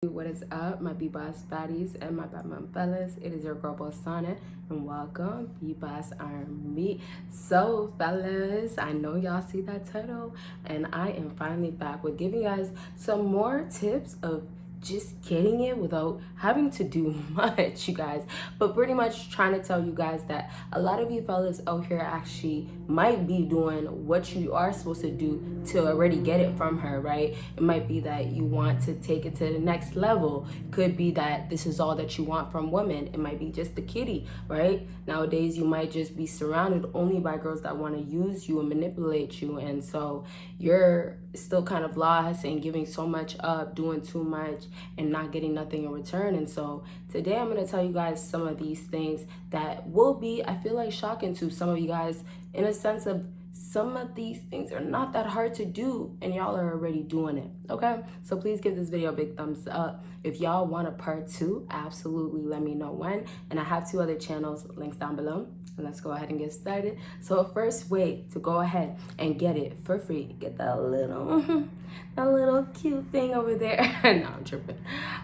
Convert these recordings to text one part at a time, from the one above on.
What is up, my BBossBaddies and my Batman fellas? It is your girl Bosana, and welcome BBossArmy. So fellas, I know y'all see that title, and I am finally back with giving you guys some more tips of just getting it without having to do much, you guys, but pretty much trying to tell you guys that a lot of you fellas out here actually might be doing what you are supposed to do to already get it from her, right? It might be that you want to take it to the next level. Could be that this is all that you want from women. It might be just the kitty, right? Nowadays you might just be surrounded only by girls that want to use you and manipulate you, and so you're still kind of lost and giving so much up, doing too much and not getting nothing in return. And so today I'm going to tell you guys some of these things that will be, I feel like, shocking to some of you guys, in a sense of some of these things are not that hard to do and y'all are already doing it. Okay, so please give this video a big thumbs up. If y'all want a part 2, absolutely let me know when, and I have 2 other channels, links down below. And let's go ahead and get started. So a first way to go ahead and get it for free, get that little cute thing over there. No, I'm tripping.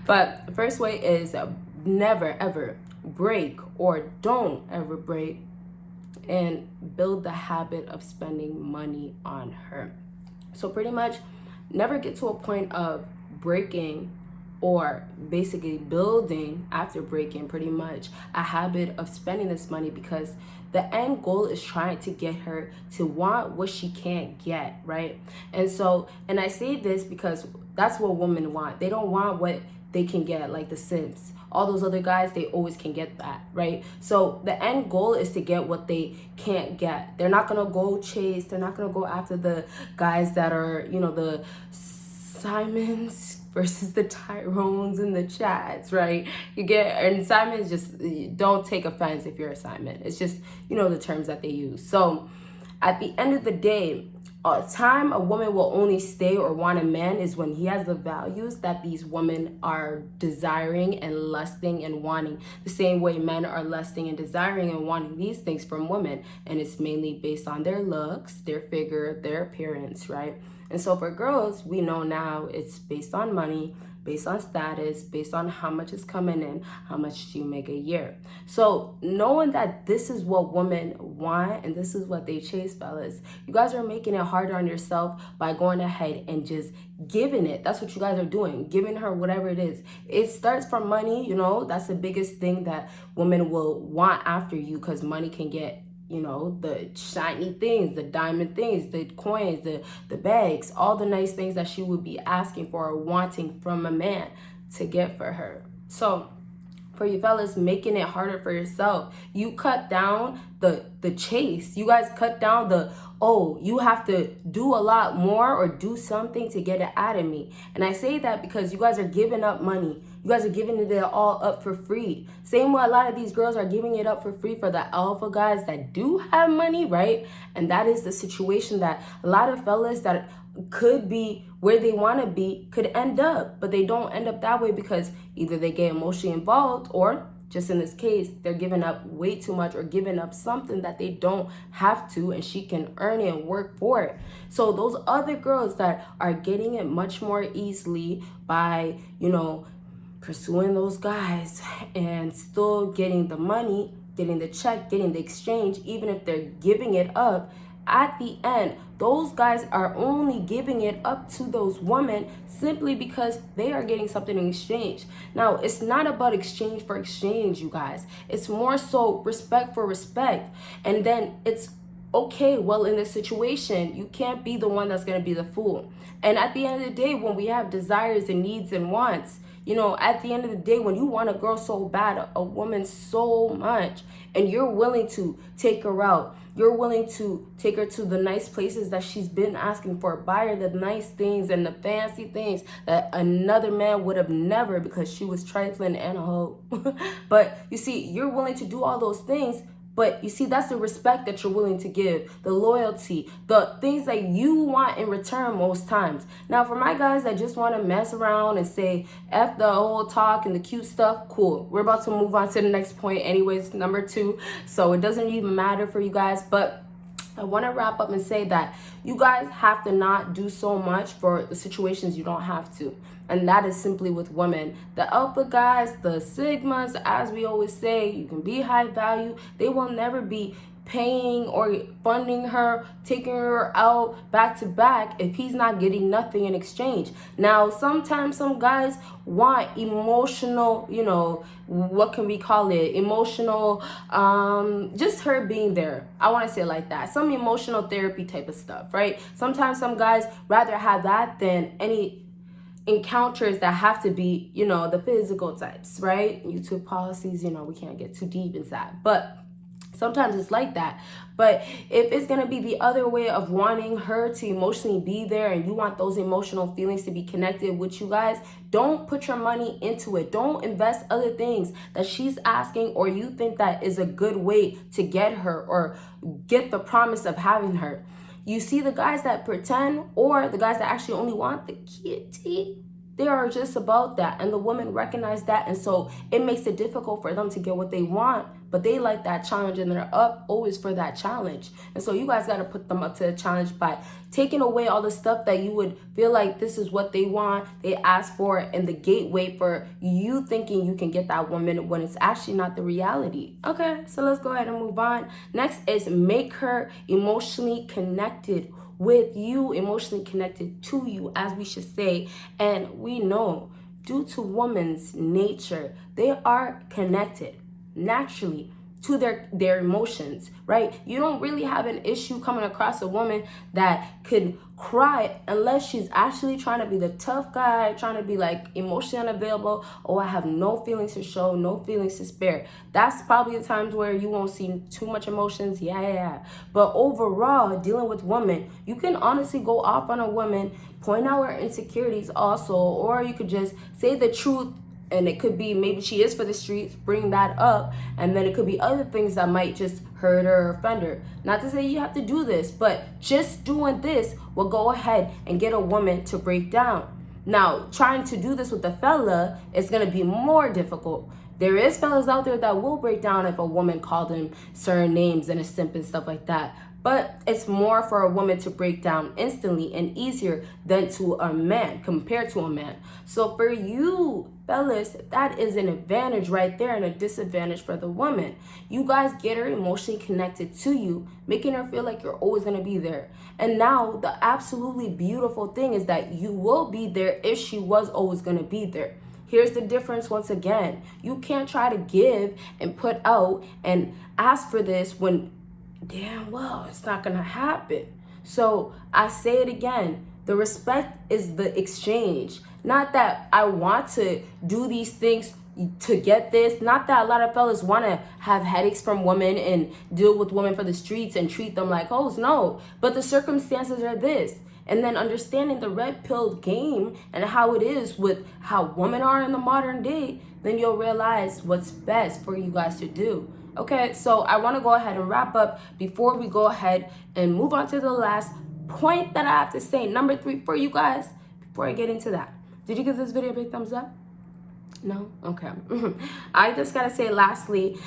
But the first way is never ever break, or don't ever break and build the habit of spending money on her. So pretty much never get to a point of breaking, or basically building after breaking pretty much a habit of spending this money, because the end goal is trying to get her to want what she can't get, right? And so, and I say this because that's what women want. They don't want what they can get, like the Sims. All those other guys, they always can get that, right? So the end goal is to get what they can't get. They're not gonna go chase, they're not gonna go after the guys that are, you know, the Simons versus the Tyrones and the Chads, right? You get, and Simons, just don't take offense if you're a Simon. It's just, you know, the terms that they use. So at the end of the day, time a woman will only stay or want a man is when he has the values that these women are desiring and lusting and wanting, the same way men are lusting and desiring and wanting these things from women. And it's mainly based on their looks, their figure, their appearance, right? And so for girls, we know now it's based on money, based on status, based on how much is coming in, how much you make a year. So knowing that this is what women want and this is what they chase, fellas, you guys are making it harder on yourself by going ahead and just giving it. That's what you guys are doing, giving her whatever it is. It starts from money, you know, that's the biggest thing that women will want after you, because money can get, you know, the shiny things, the diamond things, the coins, the bags, all the nice things that she would be asking for or wanting from a man to get for her. So for you fellas, making it harder for yourself, you cut down the chase. You guys cut down the, oh, you have to do a lot more or do something to get it out of me. And I say that because you guys are giving up money. You guys are giving it all up for free. Same way a lot of these girls are giving it up for free for the alpha guys that do have money, right? And that is the situation that a lot of fellas that could be where they want to be could end up, but they don't end up that way because either they get emotionally involved, or just in this case, they're giving up way too much or giving up something that they don't have to, and she can earn it and work for it. So those other girls that are getting it much more easily by, you know, pursuing those guys and still getting the money, getting the check, getting the exchange, even if they're giving it up, at the end, those guys are only giving it up to those women simply because they are getting something in exchange. Now, it's not about exchange for exchange, you guys. It's more so respect for respect. And then it's okay, well, in this situation, you can't be the one that's going to be the fool. And at the end of the day, when we have desires and needs and wants, you know, at the end of the day, when you want a girl so bad, a woman so much, and you're willing to take her out, you're willing to take her to the nice places that she's been asking for, buy her the nice things and the fancy things that another man would have never, because she was trifling and a hoe. But you see, you're willing to do all those things. But you see, that's the respect that you're willing to give, the loyalty, the things that you want in return most times. Now, for my guys that just want to mess around and say F the whole talk and the cute stuff, cool. We're about to move on to the next point anyways, number 2. So it doesn't even matter for you guys. But I want to wrap up and say that you guys have to not do so much for the situations you don't have to. And that is simply with women. The alpha guys, the sigmas, as we always say, you can be high value. They will never be paying or funding her, taking her out back to back if he's not getting nothing in exchange. Now, sometimes some guys want emotional, you know, what can we call it? Emotional, just her being there. I want to say it like that. Some emotional therapy type of stuff, right? Sometimes some guys rather have that than any encounters that have to be, you know, the physical types, right? YouTube policies, you know, we can't get too deep inside, but sometimes it's like that. But if it's going to be the other way of wanting her to emotionally be there and you want those emotional feelings to be connected with you guys, don't put your money into it. Don't invest other things that she's asking or you think that is a good way to get her or get the promise of having her. You see the guys that pretend or the guys that actually only want the kitty, they are just about that, and the women recognize that, and so it makes it difficult for them to get what they want, but they like that challenge and they're up always for that challenge. And so you guys got to put them up to the challenge by taking away all the stuff that you would feel like this is what they want, they ask for, and the gateway for you thinking you can get that woman when it's actually not the reality. Okay, so let's go ahead and move on. Next is make her emotionally connected with you, emotionally connected to you, as we should say. And we know due to women's nature, they are connected naturally to their emotions, right? You don't really have an issue coming across a woman that could cry unless she's actually trying to be the tough guy, trying to be like emotionally unavailable. Oh, I have no feelings to show, no feelings to spare. That's probably the times where you won't see too much emotions. Yeah. But overall, dealing with women, you can honestly go off on a woman, point out her insecurities also, or you could just say the truth. And it could be maybe she is for the streets, bring that up. And then it could be other things that might just hurt her or offend her. Not to say you have to do this, but just doing this will go ahead and get a woman to break down. Now, trying to do this with a fella is going to be more difficult. There is fellas out there that will break down if a woman called them certain names and a simp and stuff like that. But it's more for a woman to break down instantly and easier than to a man, compared to a man. So for you, fellas, that is an advantage right there and a disadvantage for the woman. You guys get her emotionally connected to you, making her feel like you're always going to be there. And now the absolutely beautiful thing is that you will be there if she was always going to be there. Here's the difference once again. You can't try to give and put out and ask for this when damn well it's not gonna happen. So I say it again, the respect is the exchange. Not that I want to do these things to get this, not that a lot of fellas want to have headaches from women and deal with women for the streets and treat them like hoes. No, but the circumstances are this. And then understanding the red pill game and how it is with how women are in the modern day, then you'll realize what's best for you guys to do. Okay, so I want to go ahead and wrap up before we go ahead and move on to the last point that I have to say. Number 3 for you guys, before I get into that. Did you give this video a big thumbs up? No? Okay. I just got to say lastly,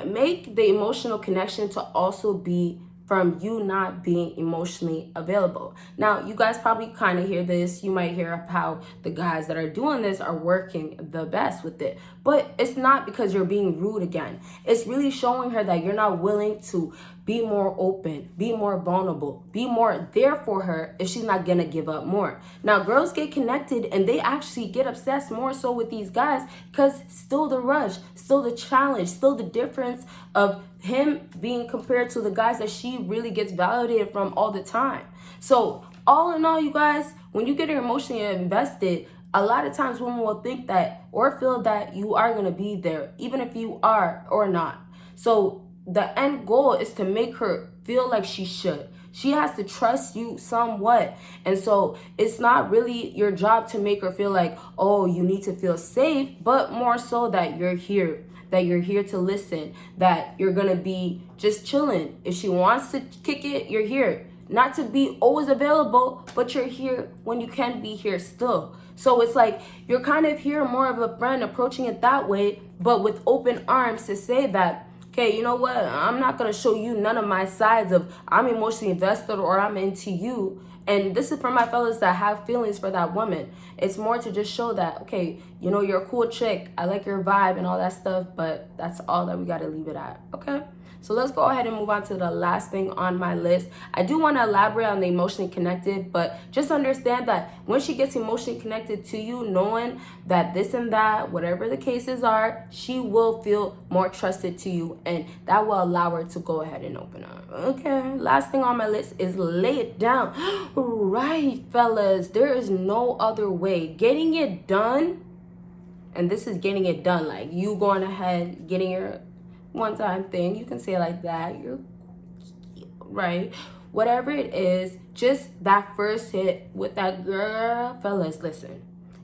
make the emotional connection to also be from you not being emotionally available. Now, you guys probably kind of hear this. You might hear how the guys that are doing this are working the best with it. But it's not because you're being rude again. It's really showing her that you're not willing to be more open, be more vulnerable, be more there for her if she's not gonna give up more. Now, girls get connected and they actually get obsessed more so with these guys because still the rush, still the challenge, still the difference of him being compared to the guys that she really gets validated from all the time. So all in all, you guys, when you get emotionally invested, a lot of times women will think that or feel that you are going to be there, even if you are or not. So the end goal is to make her feel like she should. She has to trust you somewhat. And so it's not really your job to make her feel like, oh, you need to feel safe, but more so that you're here. That you're here to listen, that you're gonna be just chilling. If she wants to kick it, you're here. Not to be always available, but you're here when you can be here still. So it's like you're kind of here more of a friend, approaching it that way, but with open arms to say that okay, you know what? I'm not going to show you none of my sides of I'm emotionally invested or I'm into you. And this is for my fellas that have feelings for that woman. It's more to just show that, okay, you know, you're a cool chick. I like your vibe and all that stuff, but that's all that we got to leave it at, okay? So let's go ahead and move on to the last thing on my list. I do want to elaborate on the emotionally connected, but just understand that when she gets emotionally connected to you, knowing that this and that, whatever the cases are, she will feel more trusted to you, and that will allow her to go ahead and open up. Okay, last thing on my list is lay it down. Right, fellas, there is no other way. Getting it done, and this is getting it done, like you going ahead, getting your one-time thing, you can say it like that, you're right, whatever it is, just that first hit with that girl. Fellas, listen,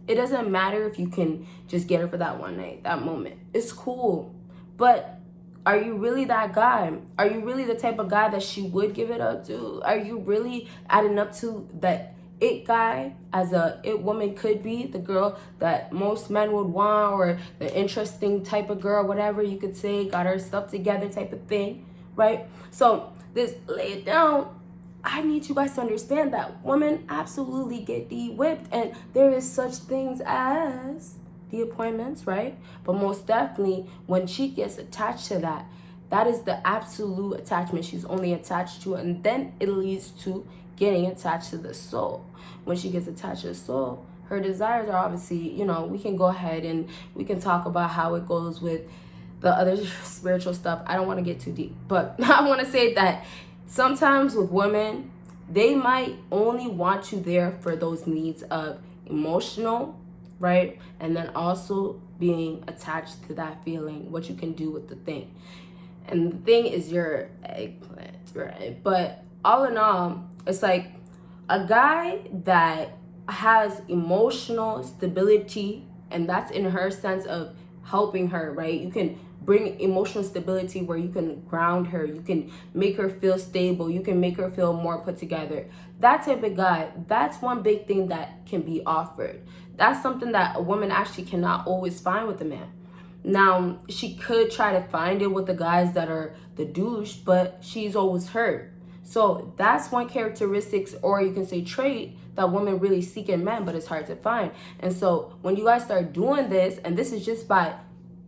it doesn't matter if you can just get her for that one night, that moment, it's cool, but are you really that guy? Are you really the type of guy that she would give it up to? Are you really adding up to that it guy, as a it woman could be, the girl that most men would want, or the interesting type of girl, whatever you could say, got her stuff together type of thing, right? So this lay it down, I need you guys to understand that women absolutely get de-whipped, and there is such things as the appointments, right? But most definitely when she gets attached to that, that is the absolute attachment she's only attached to, and then it leads to getting attached to the soul. When she gets attached to the soul, her desires are obviously, you know, we can go ahead and we can talk about how it goes with the other spiritual stuff. I don't want to get too deep, but I want to say that sometimes with women, they might only want you there for those needs of emotional, right? And then also being attached to that feeling, what you can do with the thing. And the thing is your eggplant, right? But all in all, it's like a guy that has emotional stability, and that's in her sense of helping her, right? You can bring emotional stability where you can ground her, you can make her feel stable, you can make her feel more put together. That type of guy, that's one big thing that can be offered. That's something that a woman actually cannot always find with a man. Now, she could try to find it with the guys that are the douche, but she's always hurt. So that's one characteristics, or you can say trait, that women really seek in men, but it's hard to find. And so when you guys start doing this, and this is just by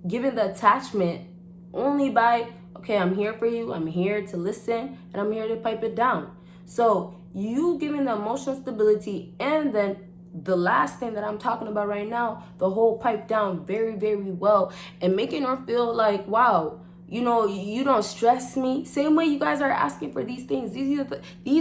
giving the attachment, only by, okay, I'm here for you, I'm here to listen, and I'm here to pipe it down. So you giving the emotional stability, and then the last thing that I'm talking about right now, the whole pipe down very, very well, and making her feel like, wow, you know, you don't stress me. Same way you guys are asking for these things. These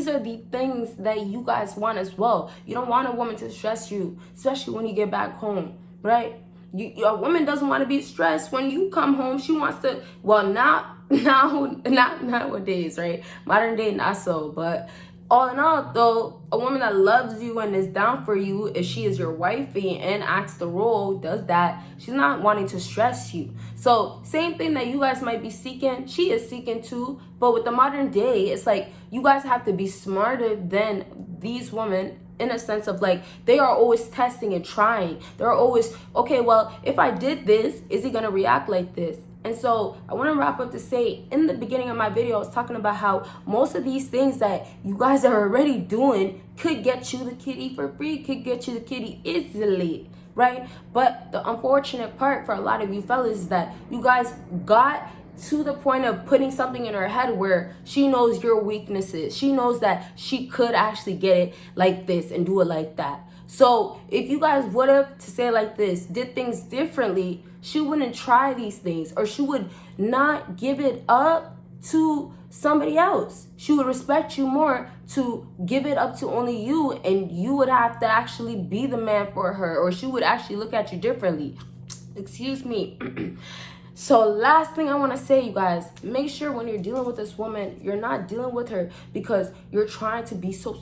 are the things that you guys want as well. You don't want a woman to stress you, especially when you get back home, right? A woman doesn't want to be stressed when you come home. She wants to, well, not nowadays, right? Modern day, not so, but all in all, though, a woman that loves you and is down for you, if she is your wifey and acts the role, does that, she's not wanting to stress you. So same thing that you guys might be seeking, she is seeking too. But with the modern day, it's like you guys have to be smarter than these women, in a sense of like, they are always testing and trying. They're always, okay, well, if I did this, is he gonna react like this? And so I want to wrap up to say, in the beginning of my video, I was talking about how most of these things that you guys are already doing could get you the kitty for free, could get you the kitty easily, right? But the unfortunate part for a lot of you fellas is that you guys got to the point of putting something in her head where she knows your weaknesses. She knows that she could actually get it like this and do it like that. So if you guys would have, to say it like this, did things differently, she wouldn't try these things, or she would not give it up to somebody else. She would respect you more to give it up to only you, and you would have to actually be the man for her, or she would actually look at you differently. Excuse me. So last thing I want to say, you guys, make sure when you're dealing with this woman, you're not dealing with her because you're trying to be so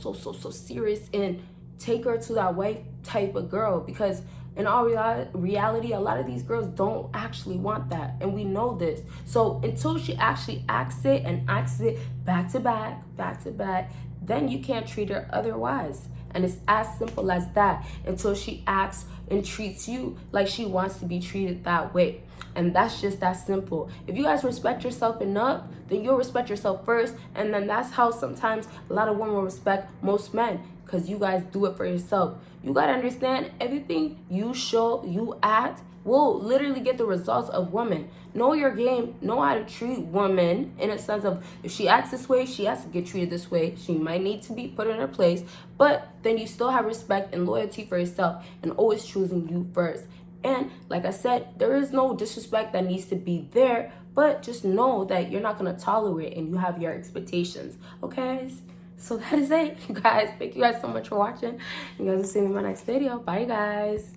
serious and take her to that wife type of girl, because in all reality, a lot of these girls don't actually want that, and we know this. So until she actually acts it and acts it back to back, then you can't treat her otherwise. And it's as simple as that, until she acts and treats you like she wants to be treated that way. And that's just that simple. If you guys respect yourself enough, then you'll respect yourself first. And then that's how sometimes a lot of women will respect most men, because you guys do it for yourself. You gotta understand, everything you show, you act, will literally get the results of women. Know your game, know how to treat women, in a sense of, if she acts this way, she has to get treated this way. She might need to be put in her place, but then you still have respect and loyalty for yourself, and always choosing you first. And like I said, there is no disrespect that needs to be there, but just know that you're not gonna tolerate, and you have your expectations, okay? So that is it, you guys. Thank you guys so much for watching. You guys will see me in my next video. Bye, guys.